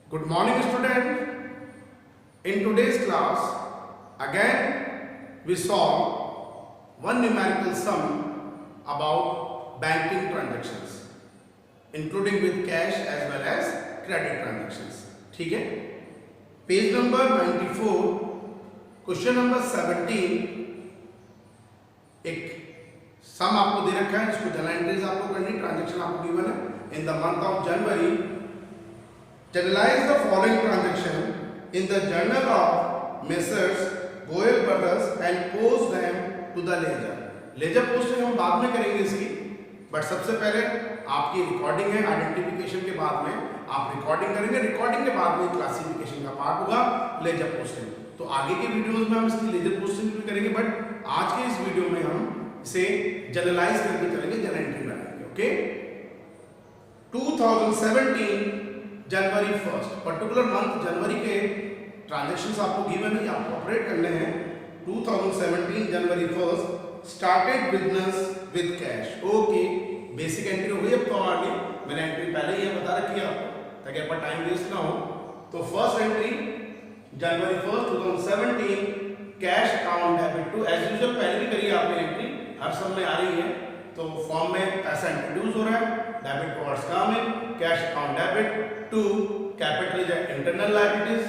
Good morning, student. In today's class, again we solve one numerical sum about banking transactions, including with cash as well as credit transactions. ठीक है? Page number 94, question number 17. एक सम आपको दे रखा है, इसको journal entries आपको करनी, transaction आपको गिवन है. In the month of January, journalize the following transaction in the journal of Messrs. Goel Brothers and post them to the ledger. Ledger posting हम बाद में करेंगे इसकी, बट सबसे पहले आपकी रिकॉर्डिंग है. आइडेंटिफिकेशन के बाद में आप रिकॉर्डिंग करेंगे, रिकॉर्डिंग के बाद में क्लासिफिकेशन का पार्ट होगा लेजर पोस्टिंग. तो आगे के वीडियोस में हम इसकी लेजर पोस्टिंग भी करेंगे, बट आज के इस वीडियो में हम इसे जनरलाइज करके चलेंगे, जनरल एंट्री बनाएंगे. ओके. 2017 जनवरी 1, पर्टिकुलर मंथ जनवरी के ट्रांजैक्शंस आपको गिवन है, आपको ऑपरेट करने हैं. 2017 जनवरी 1 started business with cash. Okay, basic entry हो गई. अब तो आगे मैंने एंट्री पहले ही बता रखी है आपको ताकि आपका टाइम वेस्ट ना हो. तो first entry January 1 2017 cash account debit to. As usual पहले भी करी आपने एंट्री, हर सब में आ रही है. तो फॉर्म में पैसा इंट्रोड्यूस हो रहा है, debit towards coming, cash account debit to capital is internal liabilities.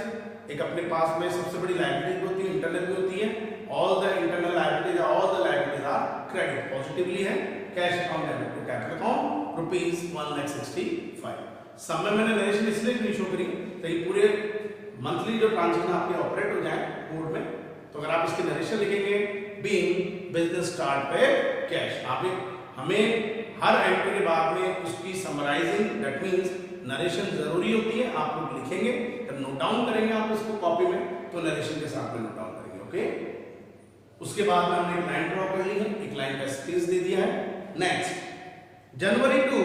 एक अपने पास में सबसे बड़ी लायबिलिटी होती है, इंटरनल भी होती है. All the internal liabilities, all the liabilities are credit, positively है. Cash account debit to capital account rupees 1,65,000. सब में मैंने नरेशन इसलिए नहीं शो करी तो ये पूरे मंथली जो ट्रांजेक्शन आपके ऑपरेट हो जाए बोर्ड में. तो अगर आप इसके नरेशन लिखेंगे बीइंग बिजनेस स्टार्ट पे कैश, आप हमें हर एंट्री के बाद में उसकी समराइजिंग, दैट मींस नरेशन जरूरी होती है. आप लोग लिखेंगे जब नोट डाउन करेंगे आप इसको कॉपी में, तो नरेशन के साथ में नोट डाउन करेंगे. ओके. उसके बाद में हमने एक लाइन ड्रॉ कर ली है, एक लाइन का स्पेस दे दिया है. Next, January 2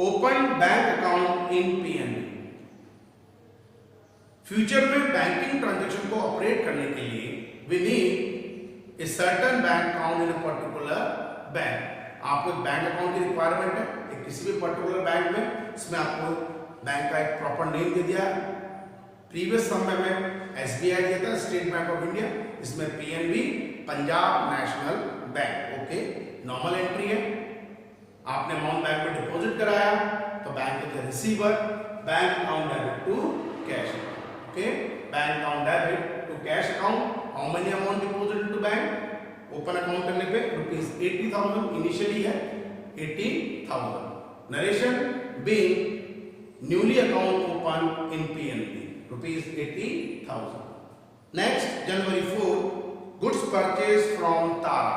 open bank account in PNB. Future में बैंकिंग ट्रांजैक्शन को ऑपरेट करने के लिए we need a certain bank account in a particular bank. आपको एक बैंक अकाउंट की रिक्वायरमेंट है एक किसी भी पर्टिकुलर बैंक में. इसमें आपको बैंक का एक प्रॉपर नेम दे दिया. प्रीवियस सम में मैं एसबीआई दिया था, स्टेट बैंक ऑफ इंडिया. इसमें PNB, Punjab National Bank. Okay, normal entry है. आपने अमाउंट बैंक में डिपॉजिट कराया तो bank is receiver. Bank account debit to cash. Okay, bank account debit to cash account. How many amount deposit into bank? Open account करने पे rupees 80,000 initially है, 80,000. Narration being newly account open in PNB rupees 80,000. Next, January 4 goods purchase from तारा.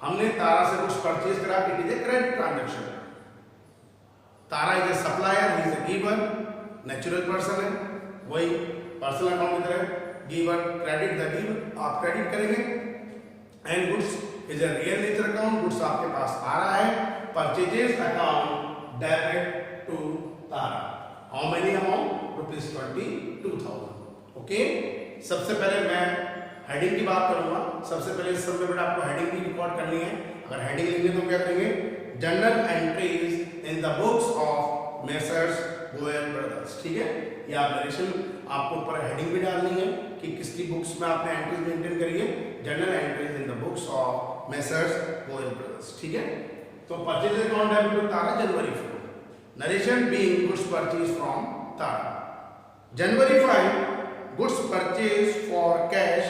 हमने तारा से goods purchase करा. It is a credit transaction. Tara is a supplier, he is a giver, natural person है, वही personal account की तरह. Giver, credit the giver, आप credit करेंगे. And goods is a real nature account, goods आपके पास आ रहा है. Purchases account debit to Tara. How many amount? Rupees 22,000. Okay. सबसे पहले मैं हेडिंग की बात करूंगा. सबसे पहले इस सब में बेटा आपको हेडिंग भी रिकॉर्ड करनी है. अगर हेडिंग लिखेंगे तो क्या करेंगे? General entries in the books of messrs Goyal brothers. ठीक है, ये आप नरेशन आपको ऊपर हेडिंग भी डालनी है कि किसकी बुक्स में आपने एंट्रीज मेंटेन करी है. Journal entries in the books of messrs Goyal brothers. ठीक है. तो purchase account debit to Tara January 4. Narration being goods purchase from Tara. January 5 goods purchase for cash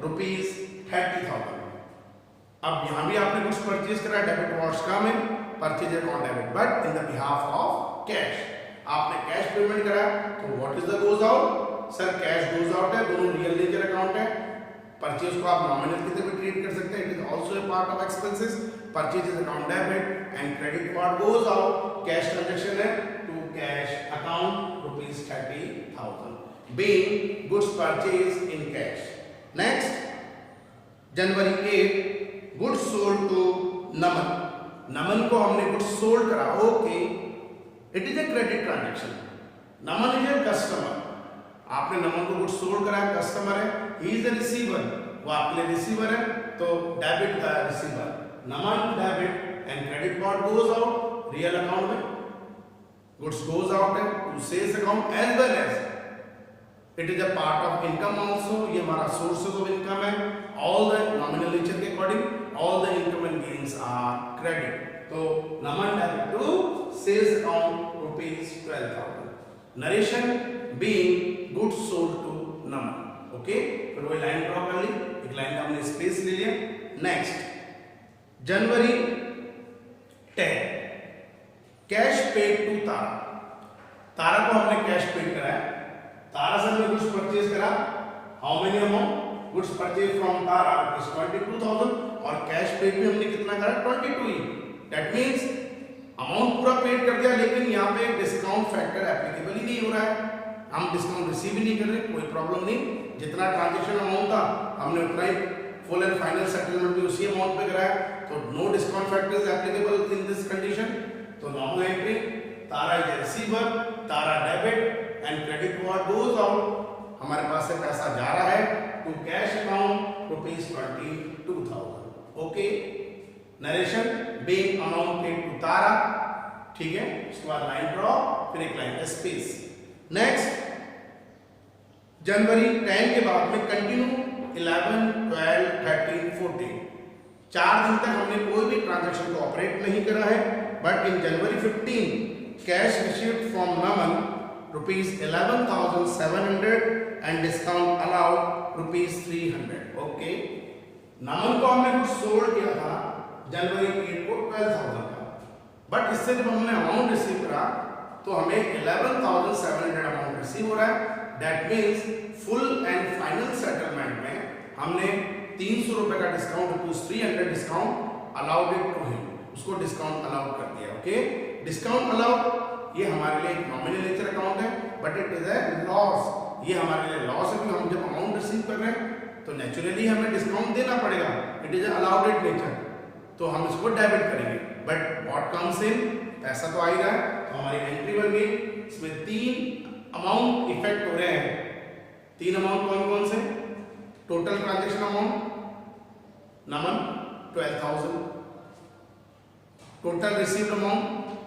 rupees 30,000. अब यहां भी आपने गुड्स परचेज करा, debit towards coming, purchase account debit, but in the behalf of cash. आपने cash payment करा तो what is the goes out? Sir cash goes out है, दोनों रियल नेचर अकाउंट है. परचेज को आप नॉमिनल की तरह ट्रीट कर सकते हैं. It is also a part of expenses. Purchase account debit and credit part goes out. Cash transaction है to cash account rupees 30,000 being goods purchased in cash. Next, January 8 goods sold to Naman. Naman को हमने goods sold करा. Okay, it is a credit transaction. Naman is a customer. आपने नमन को goods sold करा, customer है, he is the receiver, वो आपके लिए रिसीवर है, तो debit the receiver. Naman debit and credit part goes out real account में. गुड्स गोज आउट है to sales account as well as it is a part of income also. ये हमारा sources of income है. All the nominal nature के according all the income and gains are credit. तो Naman debit to sales account rupees 12,000. Narration being goods sold to Naman. Okay, फिर वही line draw कर ली, एक line का हमने space ले लिया. Next January 10 cash paid to Tara. Tara को हमने कैश पेड कराया. तारा से हमने गुड्स परचेज करा. How many amount goods purchase from Tara is 22,000 और कैश पेड भी हमने कितना करा 22 ही. दैट मींस अमाउंट पूरा पेड कर दिया, लेकिन यहाँ पे डिस्काउंट फैक्टर एप्लीकेबल ही नहीं हो रहा है. हम डिस्काउंट रिसीव ही नहीं कर रहे, कोई प्रॉब्लम नहीं. जितना ट्रांजैक्शन अमाउंट था हमने उतना ही फुल एंड फाइनल सेटलमेंट भी उसी अमाउंट पे कराया. तो no discount factor is applicable in this condition. तो normal entry Tara is receiver, Tara debit and credit what goes out. हमारे पास से पैसा जा रहा है to cash account rupees 22,000. Okay, narration being amount paid to Tara. ठीक है, उसके बाद लाइन ड्रॉ, फिर एक लाइन का स्पेस. नेक्स्ट जनवरी 10 के बाद में कंटिन्यू 11, 12, 13, 14 4 दिन तक हमने कोई भी ट्रांजैक्शन को ऑपरेट नहीं करा है. But in January 15 cash received from Naman rupees 11,700 and discount allowed rupees 300. Okay, Naman को हमने कुछ सोल्ड किया था जनवरी 8 को 12,000 का. बट इससे जब हमने अमाउंट रिसीव करा तो हमें 11,700 अमाउंट रिसीव हो रहा है. That means full and final settlement में हमने 300 रुपए का discount to 300 discount allowed it to him. उसको डिस्काउंट अलाउड कर दिया. ओके, डिस्काउंट अलाउड ये हमारे लिए एक नॉमिनल नेचर अकाउंट है, but it is a loss. ये हमारे लिए लॉस है क्योंकि हम जब अमाउंट रिसीव कर रहे हैं तो नेचुरली हमें डिस्काउंट देना पड़ेगा. इट इज अलाउडेड नेचर, तो हम इसको डेबिट करेंगे. बट व्हाट कम्स इन, पैसा तो आ ही रहा है. तो हमारी एंट्री बन गई. इसमें 3 अमाउंट इफेक्ट हो रहे हैं. 3 अमाउंट कौन कौन से? Total transaction amount Naman 12,000, total received amount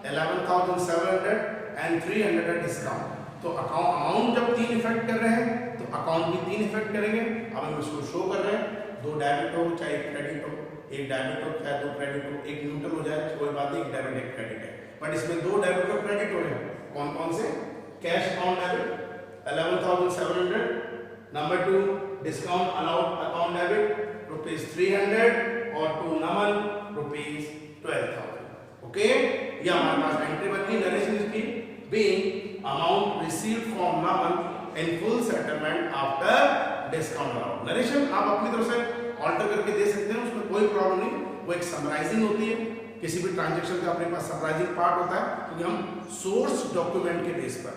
11,700 and 300 discount. तो अमाउंट जब 3 इफेक्ट कर रहे हैं तो अकाउंट भी 3 इफेक्ट करेंगे. अब हम इसको शो कर रहे हैं. 2 डेबिट हो चाहे 1 क्रेडिट हो, 1 डेबिट हो चाहे 2 क्रेडिट हो, 1 न्यूट्रल हो जाए कोई बात नहीं, 1 डेबिट 1 क्रेडिट है. बट इसमें 2 डेबिट और क्रेडिट हो रहे हैं. कौन कौन से? Cash account debit 11,700, number 2 discount allowed account debit rupees 300 और टू नमन रुपीस 12,000. ओके, ये हमारे पास एंट्री बन गई. नरेशन इसकी being amount received from Naman in full settlement after discount allowed. Narration आप अपनी तरफ से ऑल्टर करके दे सकते हैं, उसमें कोई प्रॉब्लम नहीं. वो एक समराइजिंग होती है. किसी भी ट्रांजैक्शन का अपने पास समराइजिंग पार्ट होता है क्योंकि हम सोर्स डॉक्यूमेंट के बेस पर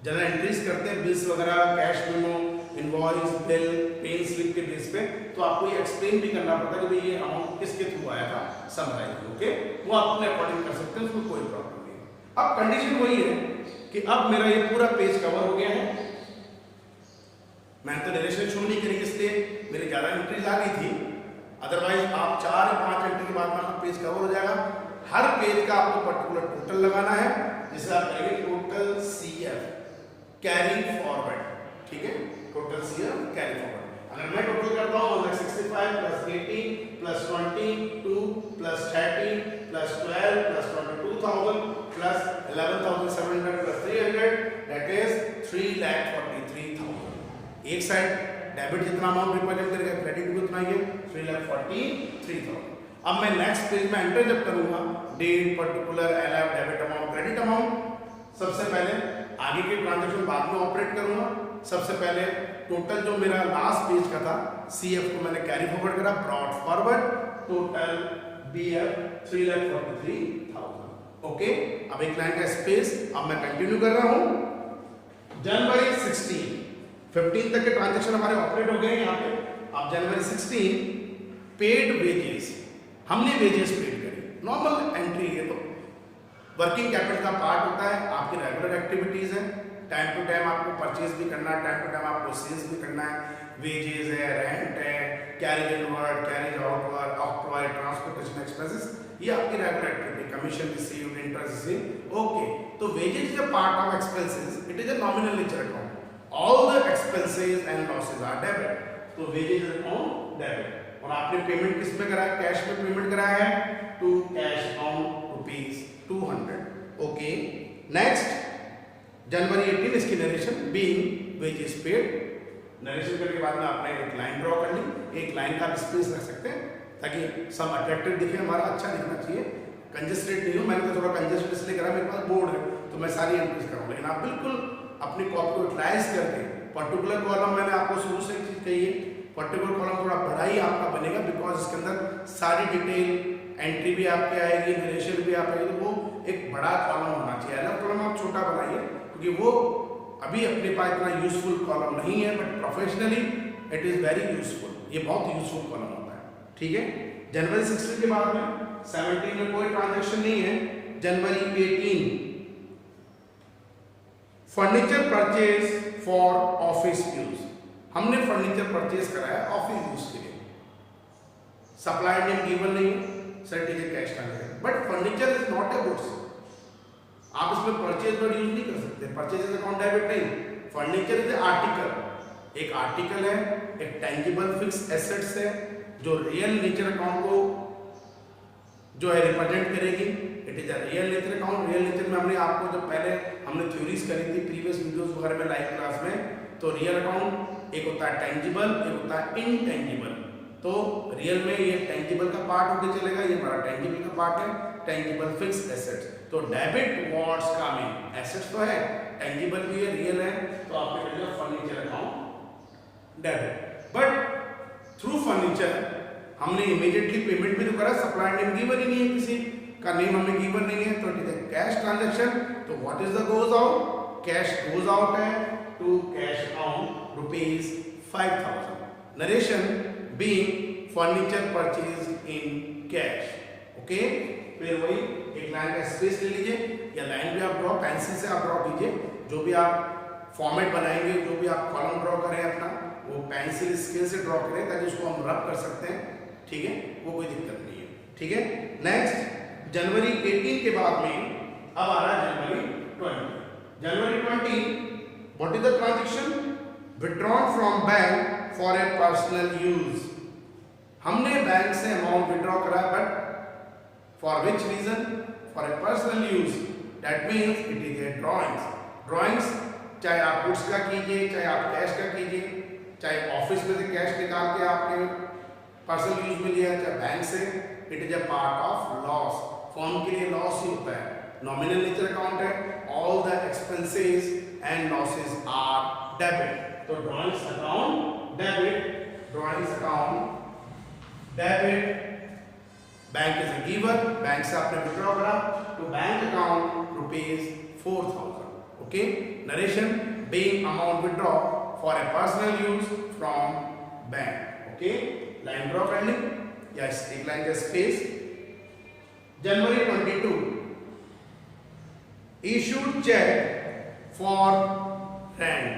जनरल एंट्रीज करते हैं, बिल्स वगैरह, cash memo, invoice, bill, pay-in slip के बेस पे. तो आपको ये एक्सप्लेन भी करना पड़ता है कि भाई ये अमाउंट किसके थ्रू आया था, समराइजिंग. ओके, वो आप अपने अकॉर्डिंग कर सकते हैं, उसमें कोई प्रॉब्लम नहीं. अब कंडीशन वही है कि अब मेरा ये पूरा पेज कवर हो गया है. मैंने तो डायरेक्शन शो नहीं करी इसलिए मेरी ज़्यादा एंट्रीज आ गई थी. अदरवाइज आप 4 या 5 एंट्री के बाद में आपका पेज कवर हो जाएगा. हर पेज का आपको पर्टिकुलर टोटल लगाना है, जिसे आप कहेंगे टोटल CF कैरी फॉरवर्ड. ठीक है, टोटल CF कैरी फॉरवर्ड. अगर मैं टोटल करता हूँ 165 plus 80 plus 22 plus 30 plus 12 plus 22,000 plus 11,700 plus 300, that is 3,43,000. एक साइड डेबिट जितना अमाउंट रिप्रेजेंट करेगा, क्रेडिट भी उतना ही है, 3,43,000. अब मैं नेक्स्ट पेज में एंटर जब करूंगा, date, particular, LF, debit amount, credit amount, सबसे पहले आगे के ट्रांजैक्शन बाद में ऑपरेट करूंगा. सबसे पहले टोटल जो मेरा लास्ट पेज का था CF को मैंने कैरी फॉरवर्ड करा, brought forward, total BF 3,43,000. Okay, अब एक लाइन का स्पेस. अब मैं कंटिन्यू कर रहा हूं. जनवरी 15 तक के ट्रांजैक्शन हमारे ऑपरेट हो गए यहाँ पे. अब जनवरी 16 पेड वेजेस, हमने वेजेस पेड करी. नॉर्मल एंट्री है, तो वर्किंग कैपिटल का पार्ट होता है. आपकी रेगुलर एक्टिविटीज है, टाइम टू टाइम आपको परचेज भी करना है, टाइम टू टाइम आपको सेल्स भी करना है. वेजेस है, रेंट है, carriage inward, carriage outward, octroi, transportation expenses, ये आपकी regular activity. Commission received, interest received. Okay, तो wages is a part of expenses, it is a nominal nature account, all the expenses and losses are debit, तो wages account debit. और आपने payment किस में करा है, कैश में payment कराया है, to cash account ₹200। Okay, next January 18 इसकी narration being wages paid. Narration करने के बाद में आपने एक लाइन ड्रॉ कर ली, एक लाइन का स्पेस रख सकते हैं ताकि सब अट्रैक्टिव दिखे, हमारा अच्छा दिखना चाहिए, कंजेस्टेड नहीं हो। मैंने तो थोड़ा कंजेस्टेड इसलिए करा, मेरे पास बोर्ड है तो मैं सारी एंट्रीज करूँ, लेकिन आप बिल्कुल अपनी कॉपी को यूटिलाइज करके पर्टिकुलर कॉलम, मैंने आपको शुरू से एक चीज कही है, पर्टिकुलर कॉलम थोड़ा बड़ा ही आपका बनेगा बिकॉज इसके अंदर सारी डिटेल एंट्री भी आपकी आएगी, नरेशन भी आप आएगी, तो वो एक बड़ा कॉलम होना चाहिए। अलग कॉलम आप छोटा बनाइए क्योंकि वो अभी अपने पास इतना यूजफुल कॉलम नहीं है, but professionally it is very useful, ये बहुत यूजफुल कॉलम होता है। ठीक है, जनवरी 16 के बाद में 17 में कोई ट्रांजैक्शन नहीं है। जनवरी 18 furniture purchase for office use, हमने फर्नीचर परचेज कराया ऑफिस यूज के लिए, सप्लाई नेम गिवन नहीं है, certificate cash transaction, but furniture is not a goods, आप इसमें परचेज वर्ड यूज नहीं कर सकते, परचेज इज अकाउंट डेबिट नहीं, फर्नीचर इज आर्टिकल, एक आर्टिकल है, एक टेंजिबल फिक्स एसेट्स है जो रियल नेचर अकाउंट को जो है रिप्रेजेंट करेगी, it is a real nature account. Real nature में हमने आपको जब पहले हमने थ्योरीज करी थी प्रीवियस वीडियोस वगैरह में लाइव क्लास में, तो रियल अकाउंट एक होता है टेंजिबल, एक होता है इनटेंजिबल। तो रियल में ये टेंजिबल का पार्ट होकर चलेगा, ये हमारा टेंजिबल का पार्ट है, टेंजिबल फिक्स एसेट्स। तो डेबिट व्हाट्स कमिंग, एसेट्स तो है, टेंजिबल भी है, रियल है, तो आपके मिलेगा furniture account debit. But through furniture हमने इमीडिएटली पेमेंट भी तो करा, सप्लाई नेम गिवन ही नहीं है, किसी का नेम हमें गिवन नहीं है, तो इट इज कैश ट्रांजैक्शन। तो what is the goes out, cash goes out है to cash account ₹5000। Narration being furniture purchase in cash. Okay, फिर वही एक लाइन का स्पेस ले लीजिए या लाइन भी आप ड्रॉ पेंसिल से आप ड्रॉ कीजिए, जो भी आप फॉर्मेट बनाएंगे, जो भी आप कॉलम ड्रॉ करें अपना, वो पेंसिल स्केल से ड्रॉ करें ताकि उसको हम रब कर सकते हैं। ठीक है, वो कोई दिक्कत नहीं है। ठीक है, नेक्स्ट जनवरी 18 के बाद में अब आ रहा है जनवरी 20। जनवरी 20 what is the transaction, withdrawn from bank for a personal use. हमने बैंक से अमाउंट विथड्रॉ करा, but for which region, for a personal use, that means it is A drawings. Drawings चाहे आप गुड्स का कीजिए, चाहे आप कैश का कीजिए, चाहे ऑफिस में से कैश निकाल के आपने पर्सनल यूज में लिया, चाहे बैंक से, it is a part of loss. Form के लिए लॉस ही होता है, नॉमिनल नेचर अकाउंट है, all the expenses and losses are debit. तो drawings account debit, drawings account debit, bank is a giver, bank से आपने विथड्रॉ करा to bank account ₹4000। Okay, narration being amount withdraw for a personal use from bank. Okay, line draw कर ली या एक line का space. January 22 issued cheque for rent,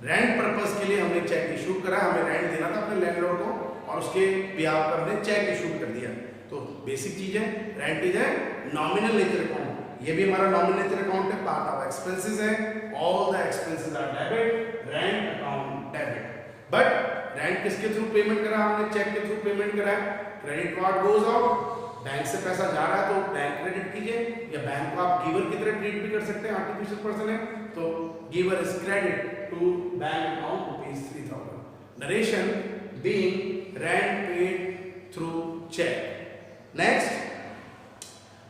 rent purpose के लिए हमने चेक इशू करा, हमें रेंट देना था अपने लैंडलॉर्ड को और उसके बिहाफ पर हमने चेक इशू कर दिया। तो बेसिक चीज है, रेंट इज है नॉमिनल नेचर अकाउंट, ये भी हमारा नॉमिनल नेचर अकाउंट है, पार्ट ऑफ एक्सपेंसेस है, all the expenses are debit, rent account debit. But rent किसके थ्रू पेमेंट करा, हमने चेक के थ्रू पेमेंट करा है, credit card goes out, bank से पैसा जा रहा है तो बैंक क्रेडिट कीजिए, या बैंक को आप गिवर की तरह ट्रीट भी कर सकते हैं, आर्टिफिशियल पर्सन है तो giver is credit to bank account ₹3000। Narration being rent paid through cheque. Next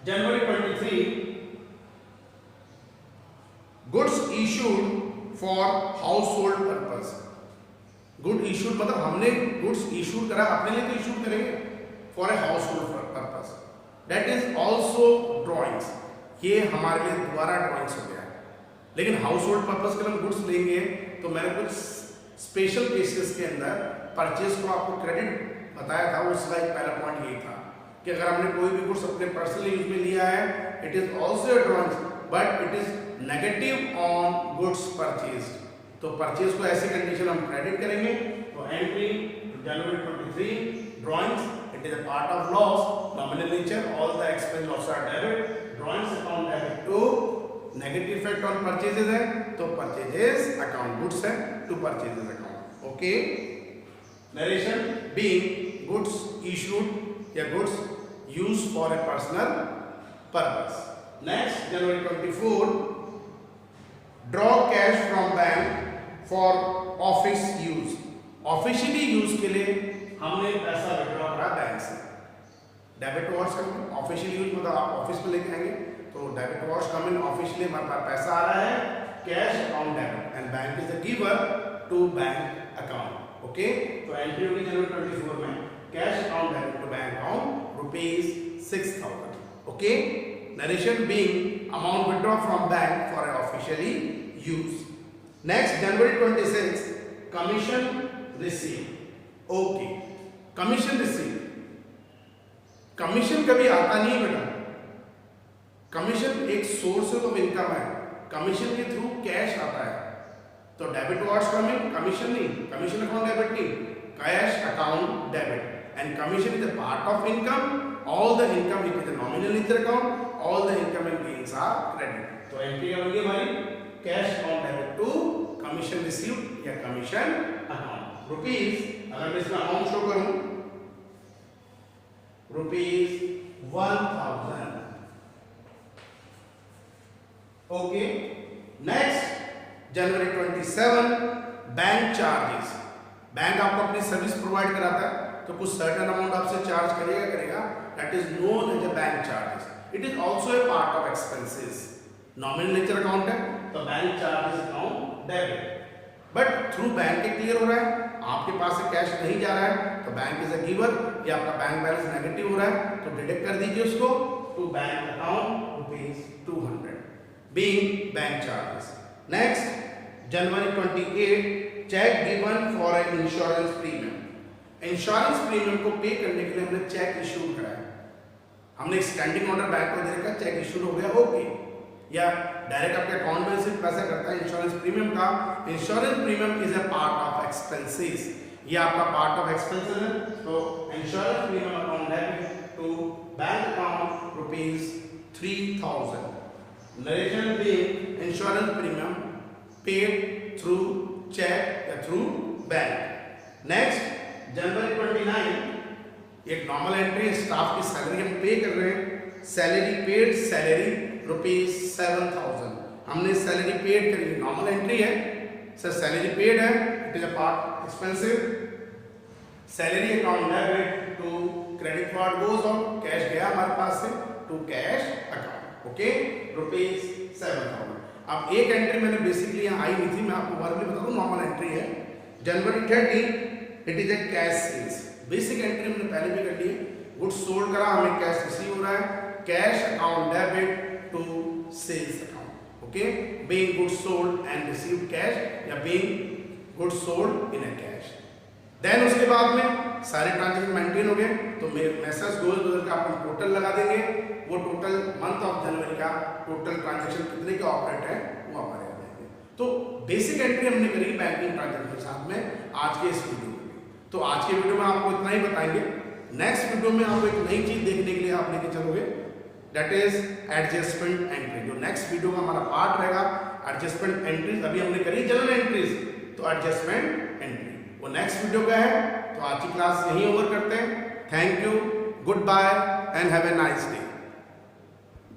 January 23 goods issued for household purpose. Good issued मतलब हमने गुड्स इशूड करा, अपने लिए तो इशूड करेंगे, for a house hold purpose, that is also drawings, ये हमारे लिए दोबारा ड्रॉइंग्स हो गया है। लेकिन हाउस होल्ड पर्पस के हम गुड्स लेंगे तो मैंने कुछ स्पेशल केसेस के अंदर परचेज को आपको क्रेडिट बताया था, उसका एक पहला पॉइंट यही था कि अगर हमने कोई भी गुड्स अपने पर्सनल यूज में लिया है, it is also a drawings, but it is negative on goods purchase. तो परचेज को ऐसी कंडीशन हम क्रेडिट करेंगे। तो entry January 23 drawings, it is a part of loss, nominal nature, all the expense loss are debit, drawings account debit to negative effect on purchases है, तो purchases account goods है to purchases account. Okay. Narration being goods issued या goods used for a personal purpose. Next January 24 draw cash from bank for office use. Officially use के लिए हमने पैसा withdraw करा bank से. Debit what's come official use मतलब आप office में लेके आएंगे तो debit what's come in officially हमारे पास पैसा आ रहा है cash account debit and bank is the giver to bank account. Okay. तो एंट्री होगी जनवरी 24 में cash account debit to bank account ₹6,000. Okay. Narration being amount withdraw from bank for a officially use. Next January 26 commission received. Okay. Commission received. Commission कभी आता नहीं बेटा. Commission एक source of income है. Commission के through cash आता है. तो डेबिट वॉट्स कमिंग कमीशन नहीं, कमीशन अकाउंट डेबिट नहीं, cash account debit. And commission is a part of income. All the income is a nominal nature account. All the income and gains are credit. तो entry क्या होगी हमारी cash account debit to commission received या commission account. Rupees अगर मैं इसमें amount show करूं ₹1,000. Okay. Next January 27 bank charges. Bank आपको अपनी सर्विस प्रोवाइड कराता है तो कुछ सर्टेन अमाउंट आपसे चार्ज करेगा. That is known as a bank charges. It is also a part of expenses. Nominal nature account है तो bank charges account debit. But through bank के क्लियर हो रहा है. आपके पास से कैश नहीं जा रहा है तो बैंक इज अ गिवर या आपका बैंक बैलेंस नेगेटिव हो रहा है तो डिडक्ट कर दीजिए उसको to bank account ₹200 being bank charges. Next January 28 cheque given for an insurance premium. Insurance premium को पे करने के लिए हमने चेक इशू कराया. हमने स्टैंडिंग ऑर्डर बैंक को दे रखा, चेक इशू हो गया. ओके. या डायरेक्ट आपके अकाउंट में से पैसा करता है इंश्योरेंस प्रीमियम का. Insurance premium is a part of expenses. ये आपका पार्ट ऑफ एक्सपेंसेस है. तो insurance premium account debit to bank account ₹3,000. Narration being insurance premium paid through cheque या थ्रू बैंक. नेक्स्ट जनवरी 29 एक नॉर्मल एंट्री स्टाफ की salary हम pay कर रहे हैं. Salary paid salary ₹7,000. हमने सैलरी पेड करी. नॉर्मल एंट्री है सर. सैलरी पेड है. It is a part expensive. Salary account debit to credit card goes on. Cash गया हमारे पास से टू कैश अकाउंट. ओके. ₹7,000. अब एक एंट्री मैंने बेसिकली यहाँ आई नहीं थी, मैं आपको वर्बली बता दूं. नॉर्मल एंट्री है January 30 it is a cash sales. Basic entry हमने पहले भी कर ली है. गुड्स सोल्ड करा, हमें कैश रिसीव हो रहा है. Cash account debit to sales account. Okay. Being goods sold and received cash या being goods sold in a cash. Then उसके बाद में सारे ट्रांजेक्शन मेंटेन हो गए तो मैसेज गोल का अपन टोटल लगा देंगे. वो टोटल मंथ ऑफ जनवरी का टोटल ट्रांजेक्शन कितने के ऑपरेट है वो हमारे आ जाएंगे. तो बेसिक एंट्री हमने करी बैंकिंग ट्रांजेक्शन के साथ में आज के इस वीडियो में. तो आज के वीडियो में आपको इतना ही बताएंगे. नेक्स्ट वीडियो में आपको एक नई चीज देखने के लिए आप लेके चलोगे, दैट इज एडजस्टमेंट एंट्री. जो नेक्स्ट वीडियो का हमारा पार्ट रहेगा एडजस्टमेंट एंट्रीज. अभी हमने करी जनरल एंट्रीज, तो एडजस्टमेंट एंट्री वो नेक्स्ट वीडियो का है. तो आज की क्लास यहीं ओवर करते हैं. Thank you, goodbye and have a nice day.